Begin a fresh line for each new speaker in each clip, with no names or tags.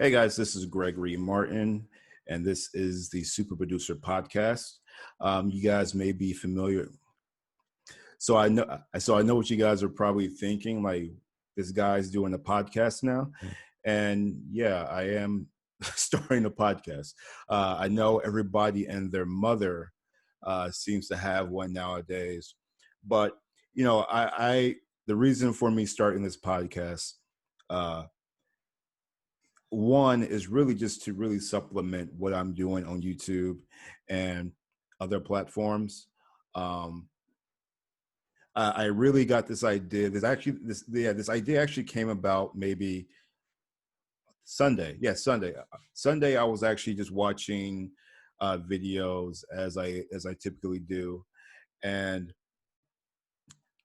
Hey guys, this is Gregory Martin, and this is the Super Producer Podcast. You guys may be familiar. So I know what you guys are probably thinking. Like, this guy's doing a podcast now, and yeah, I am starting a podcast. I know everybody and their mother seems to have one nowadays, but I the reason for me starting this podcast. Uh, One is really just to really supplement what I'm doing on YouTube and other platforms. Um, I really got this idea. This idea actually came about maybe Sunday. Yeah, Sunday. Sunday, I was actually just watching videos as I typically do, and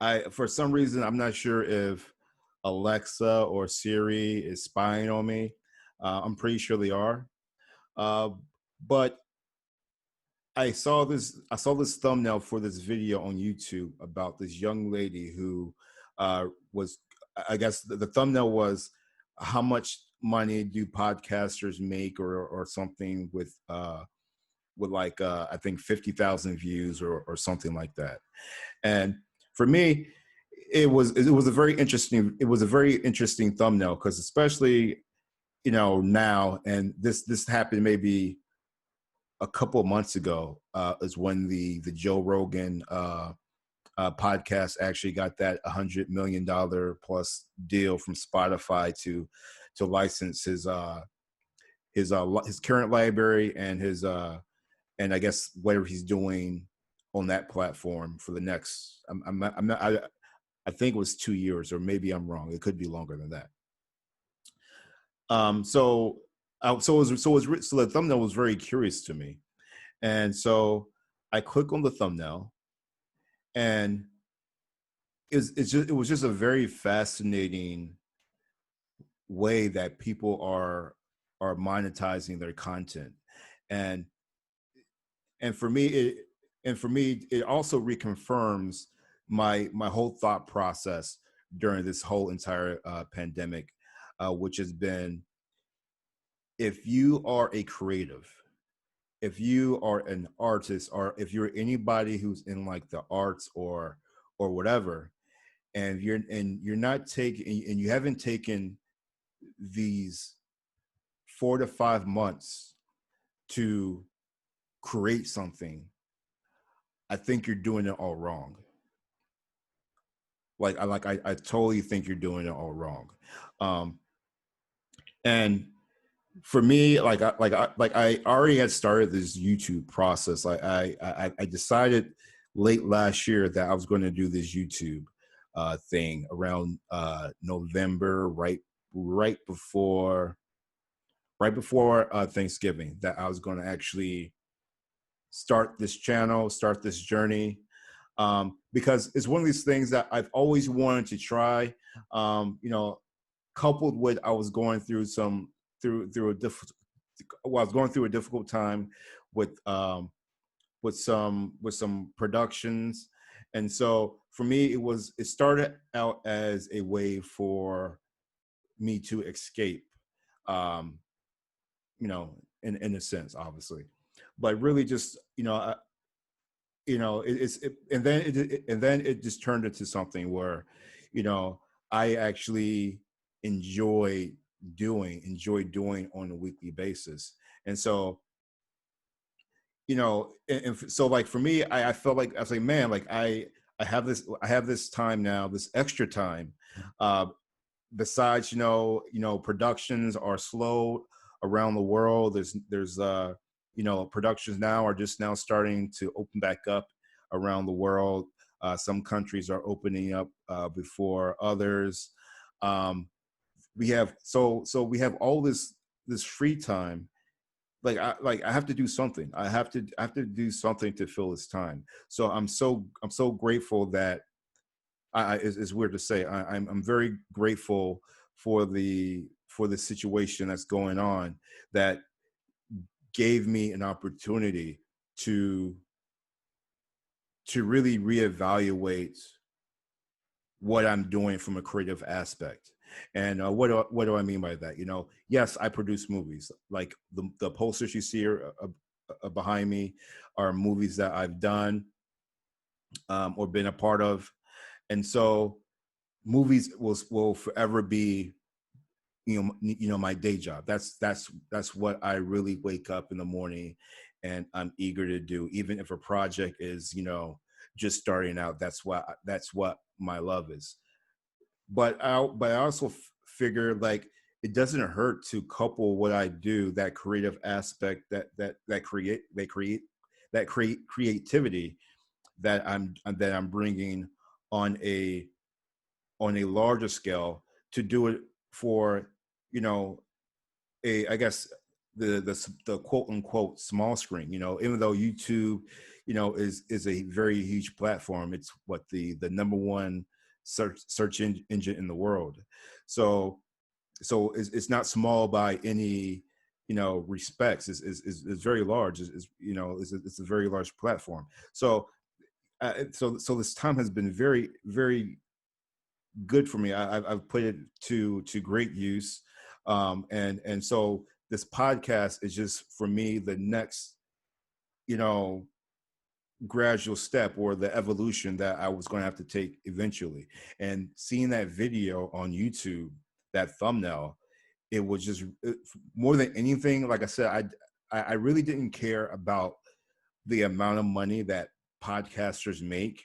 I for some reason I'm not sure if Alexa or Siri is spying on me. I'm pretty sure they are. Uh, but I saw this thumbnail for this video on YouTube about this young lady who was, I guess the thumbnail was, how much money do podcasters make, or something, with like I think 50,000 views, or something like that. And for me, it was a very interesting thumbnail, because especially now, and this happened maybe a couple of months ago, is when the Joe Rogan podcast actually got that $100 million plus deal from Spotify to license his current library, and I guess whatever he's doing on that platform for the next. I'm not. I think it was 2 years, or maybe I'm wrong. It could be longer than that. So. So the thumbnail was very curious to me, and so I click on the thumbnail, and it was just a very fascinating way that people are monetizing their content, and and for me it it also reconfirms my whole thought process during this whole entire pandemic, which has been, if you are a creative, if you are an artist, or if you're anybody who's in like the arts, or whatever, and you're not taking, and you haven't taken these 4 to 5 months to create something, I think you're doing it all wrong. I totally think you're doing it all wrong. Um, and for me, I already had started this YouTube process. I decided late last year that I was going to do this YouTube thing around November, right before Thanksgiving, that I was going to actually start this channel, start this journey, because it's one of these things that I've always wanted to try. Um, you know, Coupled with, I was going through some through a difficult well, I was going through a difficult time with with some productions, and so for me, it started out as a way for me to escape, um, in a sense, obviously, but really just and then it just turned into something where, you know, I actually enjoy enjoy doing on a weekly basis. And so, so like for me, I felt like, I was like, man, like I have this time now, this extra time. Uh, Besides, productions are slow around the world. There's productions now are just now starting to open back up around the world. Some countries are opening up before others. Um, we have all this free time. I have to do something. I have to do something to fill this time. So I'm so grateful that it's weird to say. I'm very grateful for the situation that's going on, that gave me an opportunity to really reevaluate what I'm doing from a creative aspect. And what do I mean by that? Yes, I produce movies. Like the posters you see behind me are movies that I've done, or been a part of. And so movies will forever be, my day job. That's what I really wake up in the morning and I'm eager to do, even if a project is, just starting out. That's what my love is. But I also figure, like, it doesn't hurt to couple what I do, that creative aspect, that creativity that I'm bringing on a larger scale, to do it for, you know a I guess the quote unquote small screen. Even though YouTube, is a very huge platform. It's what the number one engine in the world. So so it's not small by any, respects. It's very large. It's a very large platform. So this time has been very, very good for me. I've put it to great use. And so this podcast is just, for me, the next, you know gradual step, or the evolution that I was going to have to take eventually. And seeing that video on YouTube, that thumbnail, it was just, more than anything. Like I said, I really didn't care about the amount of money that podcasters make.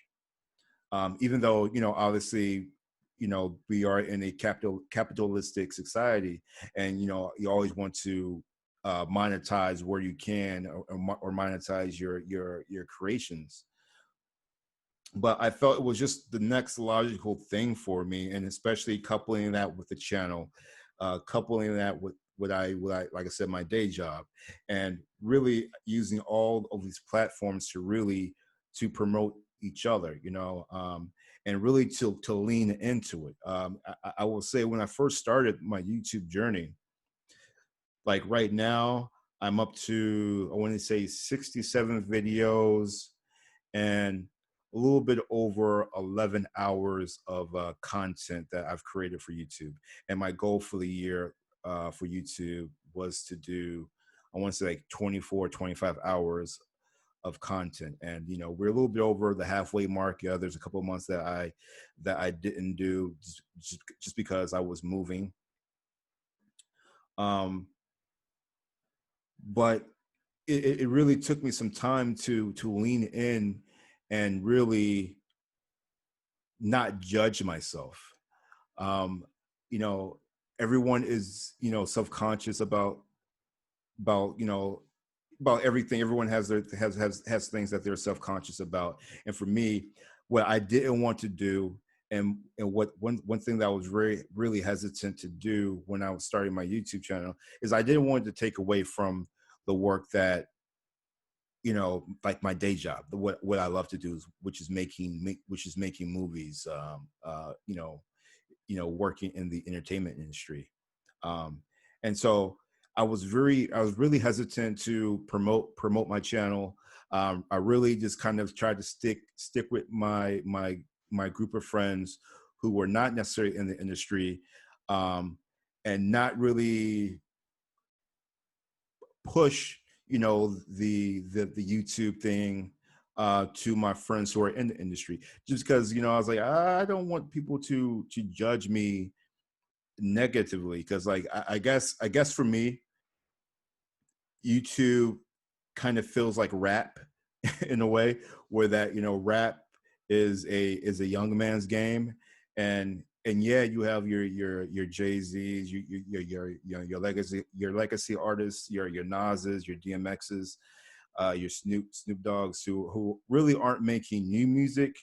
Even though, obviously, we are in a capitalistic society, and you always want to monetize where you can, or monetize your creations. But I felt it was just the next logical thing for me, and especially coupling that with the channel, coupling that with what I like I said, my day job, and really using all of these platforms to promote each other, and really to lean into it. I will say, when I first started my YouTube journey, like right now, I'm up to, I want to say, 67 videos, and a little bit over 11 hours of content that I've created for YouTube. And my goal for the year, for YouTube, was to do, I want to say, like 24, 25 hours of content. And we're a little bit over the halfway mark. Yeah, there's a couple of months that I didn't do, just because I was moving. Um, but it really took me some time to lean in and really not judge myself. Um, you know, Everyone is, self-conscious about you know about everything. Everyone has things that they're self-conscious about. And for me, what I didn't want to do, and what one thing that I was really hesitant to do when I was starting my YouTube channel, is I didn't want to take away from the work that, like my day job, what I love to do, which is making movies, working in the entertainment industry. Um, and so I was really hesitant to promote my channel. I really just kind of tried to stick with my group of friends who were not necessarily in the industry, and not really push, the YouTube thing, to my friends who are in the industry, just because, I was like, I don't want people to judge me negatively, because, like, I guess for me, YouTube kind of feels like rap in a way, where that, rap is a young man's game. And yeah, you have your Jay-Z's, your legacy artists, your Nas's, your DMX's, your Snoop Dogg's, who really aren't making new music.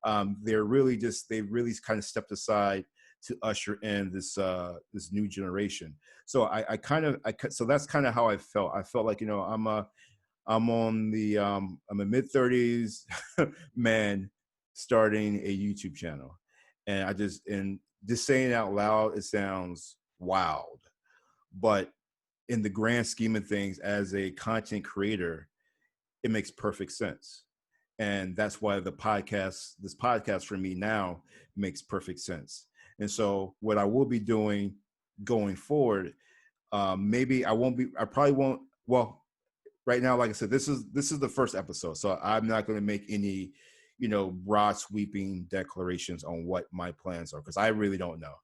They've really kind of stepped aside to usher in this new generation. So so that's kind of how I felt. I felt like, I'm a mid-30s man starting a YouTube channel. And just saying it out loud, it sounds wild. But in the grand scheme of things, as a content creator, it makes perfect sense. And that's why this podcast for me now makes perfect sense. And so what I will be doing going forward, maybe I probably won't, well, right now, like I said, this is the first episode, so I'm not going to make any, broad sweeping declarations on what my plans are, because I really don't know.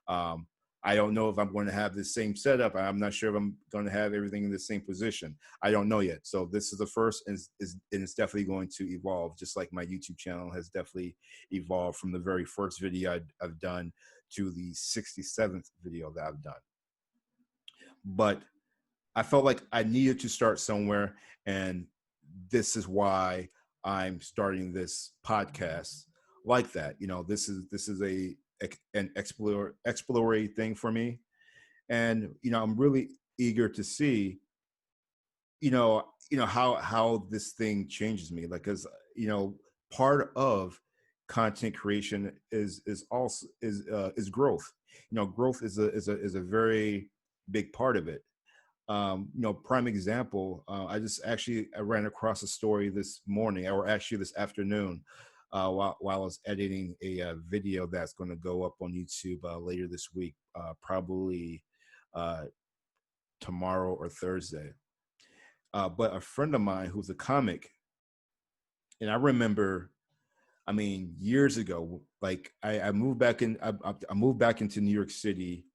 Um, I don't know if I'm going to have the same setup. I'm not sure if I'm going to have everything in the same position. I don't know yet. So this is the first, and it's definitely going to evolve, just like my YouTube channel has definitely evolved from the very first video I've done to the 67th video that I've done. But I felt like I needed to start somewhere, and this is why I'm starting this podcast like that. This is an exploratory thing for me, and I'm really eager to see how this thing changes me. Like, because part of content creation is also is growth. Growth is a very big part of it. Prime example, I ran across a story this morning, or actually this afternoon, while I was editing a video that's going to go up on YouTube later this week, probably uh, tomorrow or Thursday. But a friend of mine who's a comic, and I remember, I mean, years ago, like I moved back in, I moved back into New York City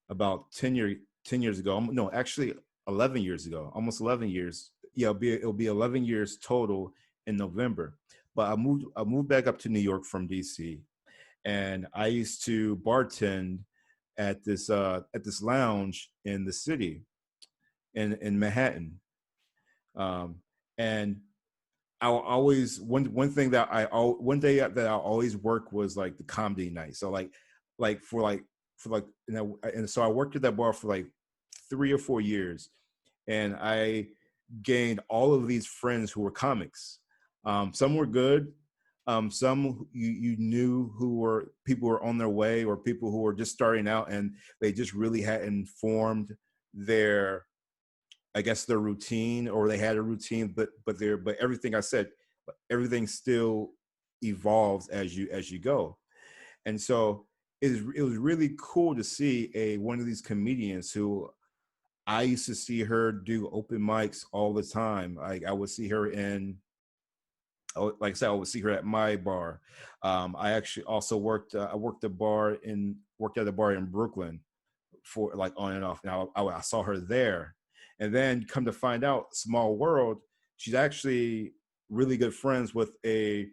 about 10 years ago. No, actually 11 years ago, almost 11 years. Yeah, it'll be 11 years total in November. But I moved back up to New York from DC, and I used to bartend at this lounge in the city in Manhattan. Um, and I always one thing that one day that I always work was like the comedy night. So like for like for like and so I worked at that bar for like 3 or 4 years, and I gained all of these friends who were comics. Some were good. Some you knew who were people who were on their way, or people who were just starting out, and they just really hadn't formed their, I guess, their routine, or they had a routine, but everything I said, everything still evolves as you go. And so it was really cool to see a one of these comedians who I used to see her do open mics all the time. Like I would see her like I said, I would see her at my bar. I actually also worked. I worked at a bar in Brooklyn for like on and off. Now I saw her there, and then come to find out, small world, she's actually really good friends with a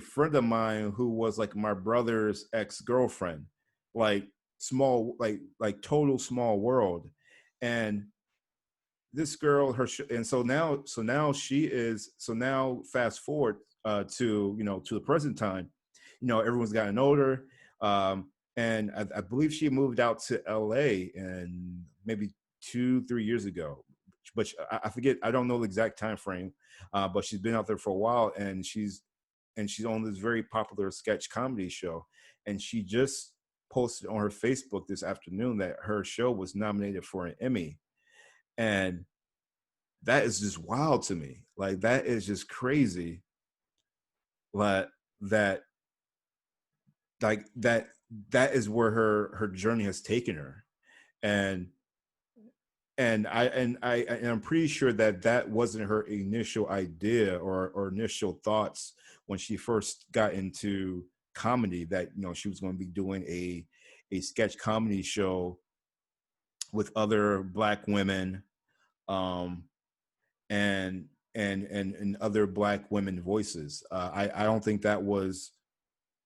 friend of mine who was like my brother's ex-girlfriend. Like small, like total small world. And this girl, and so now she is, so now fast forward to the present time. Everyone's gotten older. And I believe she moved out to LA and maybe 2 3 years ago, but I forget, I don't know the exact time frame. But she's been out there for a while, and she's on this very popular sketch comedy show. And she just posted on her Facebook this afternoon that her show was nominated for an Emmy. And that is just wild to me. Like, that is just crazy. Like that, that is where her journey has taken her. And I'm pretty sure that that wasn't her initial idea or initial thoughts when she first got into comedy, that she was going to be doing a sketch comedy show with other Black women, um, and and other Black women voices. I don't think that was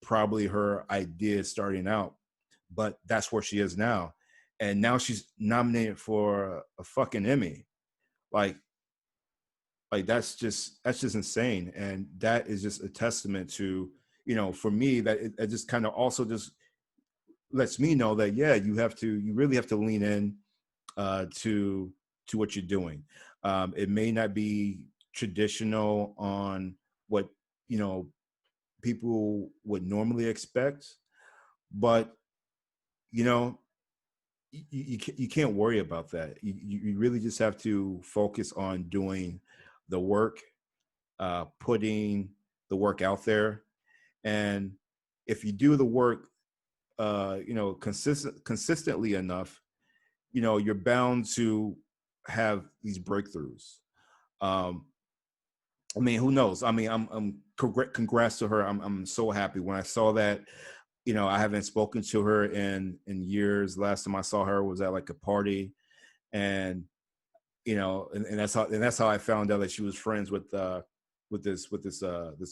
probably her idea starting out, but that's where she is now. And now she's nominated for a fucking Emmy. Like, that's just insane. And that is just a testament to, for me, that it just kind of also just lets me know that, yeah, you really have to lean in to what you're doing. It may not be traditional on what people would normally expect, but you know you can't worry about that. You really just have to focus on doing the work, putting the work out there. And if you do the work, consistently enough, you're bound to have these breakthroughs. Um, I mean, who knows? I mean, congrats to her. I'm so happy when I saw that. I haven't spoken to her in years. Last time I saw her was at like a party, and and that's how I found out that she was friends with this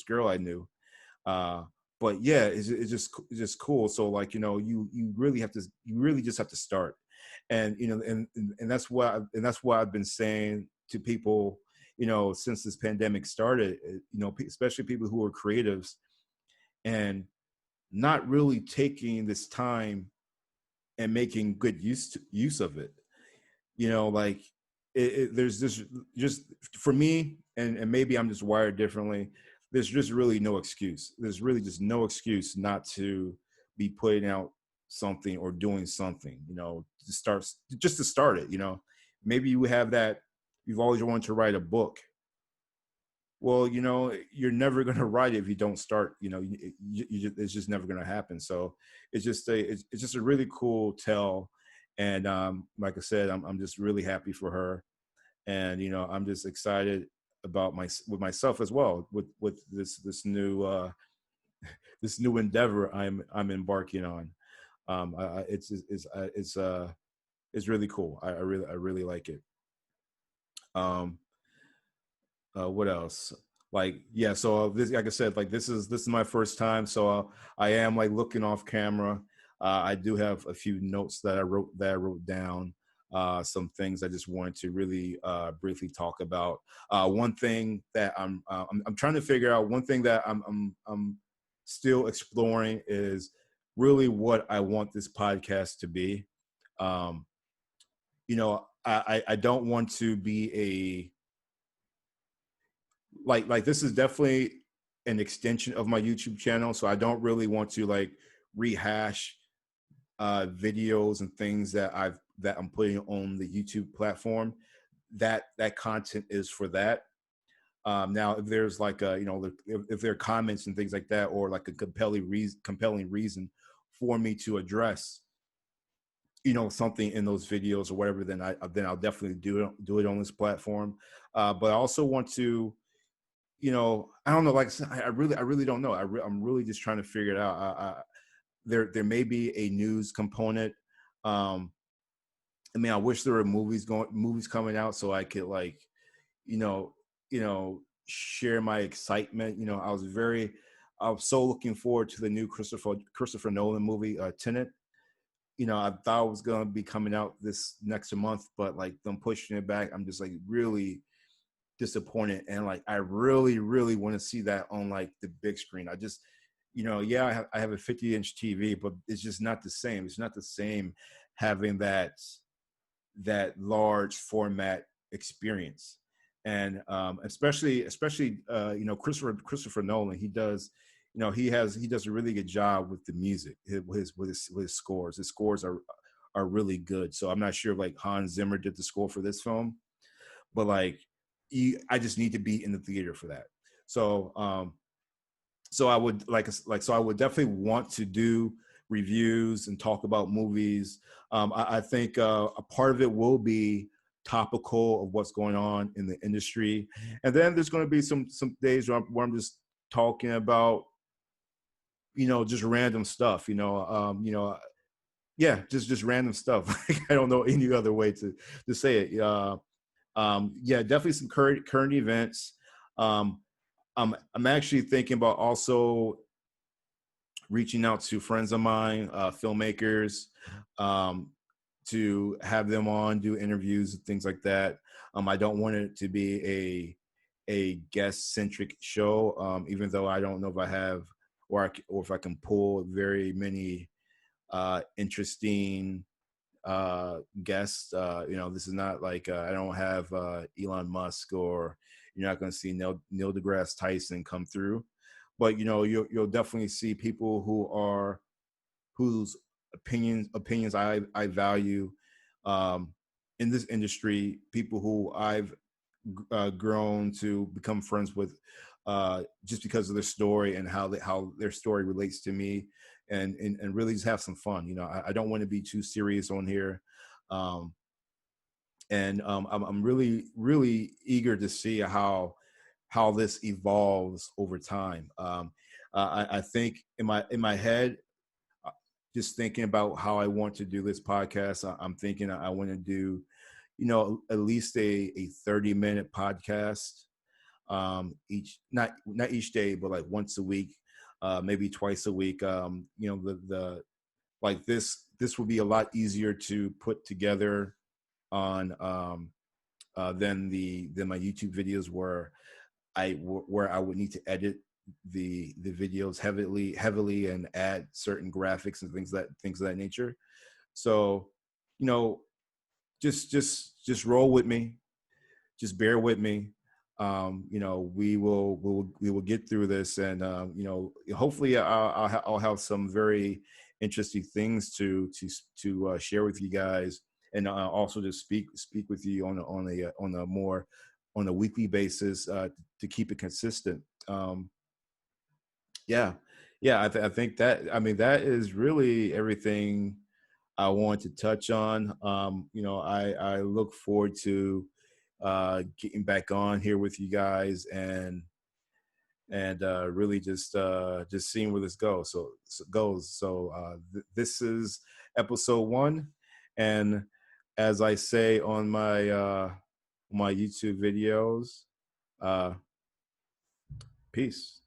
girl I knew. Uh, but yeah, it's just cool. So like you really just have to start, and that's what I've been saying to people since this pandemic started. Especially people who are creatives and not really taking this time and making good use of it. Like there's this just for me, and maybe I'm just wired differently. There's just really no excuse. There's really just no excuse not to be putting out something or doing something. To start it. Maybe you have that. You've always wanted to write a book. Well, you're never going to write it if you don't start. It's just never going to happen. So it's just a really cool tell. And like I said, I'm just really happy for her, and I'm just excited about with myself as well with this new endeavor I'm embarking on. It's really cool. I really like it. Um, what else? Like, yeah, so this, like I said, like this is my first time, so I am like looking off camera. I do have a few notes that I wrote down, some things I just wanted to really briefly talk about. One thing that I'm trying to figure out, one thing that I'm still exploring is really what I want this podcast to be. um I don't want to be like this is definitely an extension of my YouTube channel, so I don't really want to like rehash videos and things that I'm putting on the YouTube platform. That content is for that. Now, if there's like if there are comments and things like that, or like a compelling reason for me to address something in those videos or whatever, then I'll definitely do it on this platform. But I also want to I don't know. Like I said, I really don't know. I'm really just trying to figure it out. There may be a news component. Um, I mean, I wish there were movies coming out so I could like, you know, share my excitement. I was so looking forward to the new Christopher Nolan movie, Tenet. I thought it was gonna be coming out this next month, but like them pushing it back, I'm just like really disappointed, and like I really want to see that on like the big screen. I just yeah, I have a 50-inch TV, but it's just not the same. It's not the same having that large format experience. And especially Christopher Nolan, he does a really good job with the music, with his scores. His scores are really good. So I'm not sure if like Hans Zimmer did the score for this film, but like I just need to be in the theater for that. So I would so I would definitely want to do reviews and talk about movies. I think a part of it will be topical of what's going on in the industry, and then there's going to be some days where I'm just talking about just random stuff. Yeah, just random stuff. I don't know any other way to say it. Yeah, definitely some current events. Um, I'm actually thinking about also reaching out to friends of mine, filmmakers, um, to have them on, do interviews and things like that. I don't want it to be a guest centric show, even though I don't know if I have or if I can pull very many interesting guests. This is not like I don't have Elon Musk, or you're not going to see Neil deGrasse Tyson come through, but you'll definitely see people whose opinions I value in this industry, people who I've grown to become friends with just because of their story and how their story relates to me, and really just have some fun. I don't want to be too serious on here. Um, and I'm really really eager to see how this evolves over time. I think in my head, uh, just thinking about how I want to do this podcast, I'm thinking I want to do, at least a 30-minute podcast, each, not each day, but like once a week, maybe twice a week. The like this will be a lot easier to put together on, than my YouTube videos, where I would need to edit the videos heavily and add certain graphics and things of that nature. So, you know, just roll with me, just bear with me. We will get through this, and hopefully I'll have some very interesting things to share with you guys, and also to speak with you on a weekly basis, to keep it consistent. Yeah, yeah. I think that, I mean, that is really everything I want to touch on. I look forward to getting back on here with you guys, and really just seeing where this goes. This is episode 1, and as I say on my YouTube videos, uh, peace.